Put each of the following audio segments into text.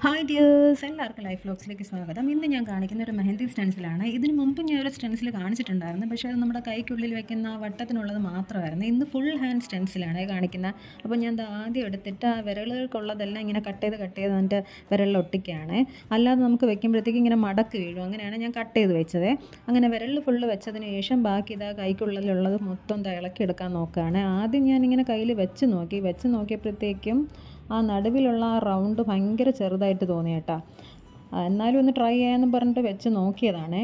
Hi dears, എല്ലാവർക്കും life വ്ലോഗ്സിലേക്ക് സ്വാഗതം. ഇന്ന് ഞാൻ കാണിക്കുന്ന ഒരു മെഹന്തി സ്റ്റെൻസിലാണ്. ഇതിന് മുമ്പ് ഞാൻ ഒരു സ്റ്റെൻസിൽ കാണിച്ചിട്ടുണ്ടായിരുന്നു, പക്ഷേ അത് നമ്മുടെ കൈക്കുള്ളിൽ വെക്കുന്ന വട്ടത്തിനുള്ളത് മാത്രമായിരുന്നു. ഇന്ന് ഫുൾ ഹാൻഡ് സ്റ്റെൻസിലാണ് കാണിക്കുന്നത്. അപ്പോൾ ഞാൻ ആദ്യം എടുത്തിട്ട് ആ വിരലുകൾക്കുള്ളതെല്ലാം ഇങ്ങനെ കട്ട് ചെയ്ത് അതിൻ്റെ വിരലിൽ ഒട്ടിക്കുകയാണ്. അല്ലാതെ നമുക്ക് വെക്കുമ്പോഴത്തേക്ക് ഇങ്ങനെ മടക്ക് വീഴും. അങ്ങനെയാണ് ഞാൻ കട്ട് ചെയ്ത് വെച്ചത്. അങ്ങനെ വിരലിൽ ഫുള്ള് വെച്ചതിന് ശേഷം ബാക്കി ഇതാ കൈക്കുള്ളിലുള്ളത് മൊത്തം ഇളക്കിയെടുക്കാൻ നോക്കുകയാണ്. ആദ്യം ഞാനിങ്ങനെ കയ്യിൽ വെച്ച് നോക്കിയപ്പോഴത്തേക്കും ആ നടുവിലുള്ള ആ റൗണ്ട് ഭയങ്കര ചെറുതായിട്ട് തോന്നി കേട്ടോ. എന്നാലും ഒന്ന് ട്രൈ ചെയ്യാമെന്ന് പറഞ്ഞിട്ട് വെച്ച് നോക്കിയതാണ്.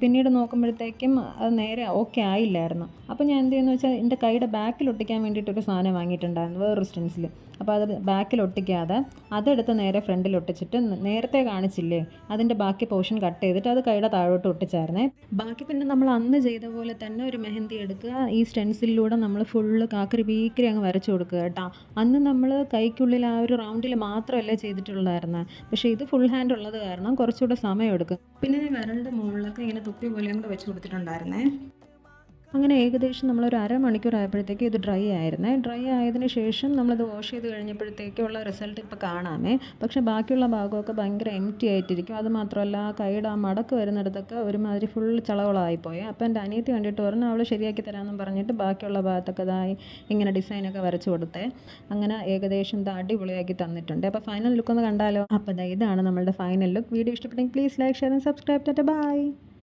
പിന്നീട് നോക്കുമ്പോഴത്തേക്കും അത് നേരെ ഓക്കെ ആയില്ലായിരുന്നു. അപ്പോൾ ഞാൻ എന്ത് ചെയ്യുന്നു വെച്ചാൽ എൻ്റെ കൈയുടെ ബാക്കിൽ ഒട്ടിക്കാൻ വേണ്ടിയിട്ടൊരു സാധനം വാങ്ങിയിട്ടുണ്ടായിരുന്നു, വേറൊരു സ്റ്റെൻസിൽ. അപ്പോൾ അത് ബാക്കിൽ ഒട്ടിക്കാതെ അതെടുത്ത് നേരെ ഫ്രണ്ടിൽ ഒട്ടിച്ചിട്ട് നേരത്തെ കാണിച്ചില്ലേ അതിൻ്റെ ബാക്കി പോർഷൻ കട്ട് ചെയ്തിട്ട് അത് കൈയുടെ താഴോട്ട് ഒട്ടിച്ചായിരുന്നേ. ബാക്കി പിന്നെ നമ്മൾ അന്ന് ചെയ്ത പോലെ തന്നെ ഒരു മെഹന്തി എടുക്കുക, ഈ സ്റ്റെൻസിലൂടെ നമ്മൾ ഫുള്ള് കാക്കരി പീക്കരി അങ്ങ് വരച്ചു കൊടുക്കുക കേട്ടോ. അന്ന് നമ്മൾ കൈക്കുള്ളിൽ ആ ഒരു റൗണ്ടിൽ മാത്രമല്ലേ ചെയ്തിട്ടുള്ളതായിരുന്നു, പക്ഷേ ഇത് ഫുൾ ഹാൻഡ് ഉള്ളത് കാരണം കുറച്ചുകൂടെ സമയം എടുക്കും. പിന്നെ ഞാൻ വിരലിൻ്റെ മുകളിലൊക്കെ ഇങ്ങനെ തുപ്പി പോലെയും കൂടെ വെച്ച് കൊടുത്തിട്ടുണ്ടായിരുന്നേ. അങ്ങനെ ഏകദേശം നമ്മളൊരു അരമണിക്കൂർ ആയപ്പോഴത്തേക്ക് ഇത് ഡ്രൈ ആയിരുന്നേ. ഡ്രൈ ആയതിനു ശേഷം നമ്മളത് വാഷ് ചെയ്ത് കഴിഞ്ഞപ്പോഴത്തേക്കുള്ള റിസൾട്ട് ഇപ്പോൾ കാണാമേ. പക്ഷേ ബാക്കിയുള്ള ഭാഗമൊക്കെ ഭയങ്കര എംറ്റി ആയിട്ടിരിക്കും. അത് മാത്രമല്ല ആ കൈയുടെ ആ മടക്ക് വരുന്നിടത്തൊക്കെ ഒരുമാതിരി ഫുൾ ചളവളായിപ്പോയി. അപ്പോൾ എൻ്റെ അനിയത്തി വേണ്ടിയിട്ട് പറഞ്ഞു അവൾ ശരിയാക്കി തരാമെന്നും പറഞ്ഞിട്ട് ബാക്കിയുള്ള ഭാഗത്തൊക്കെ ഇതായി ഇങ്ങനെ ഡിസൈനൊക്കെ വരച്ച് കൊടുത്തേ. അങ്ങനെ ഏകദേശം ഇത് അടിപൊളിയാക്കി തന്നിട്ടുണ്ട്. അപ്പോൾ ഫൈനൽ ലുക്ക് ഒന്ന് കണ്ടാലോ. അപ്പോൾ ഇതാണ് നമ്മളുടെ ഫൈനൽ ലുക്ക്. വീഡിയോ ഇഷ്ടപ്പെട്ടെങ്കിൽ please like, share and subscribe. By.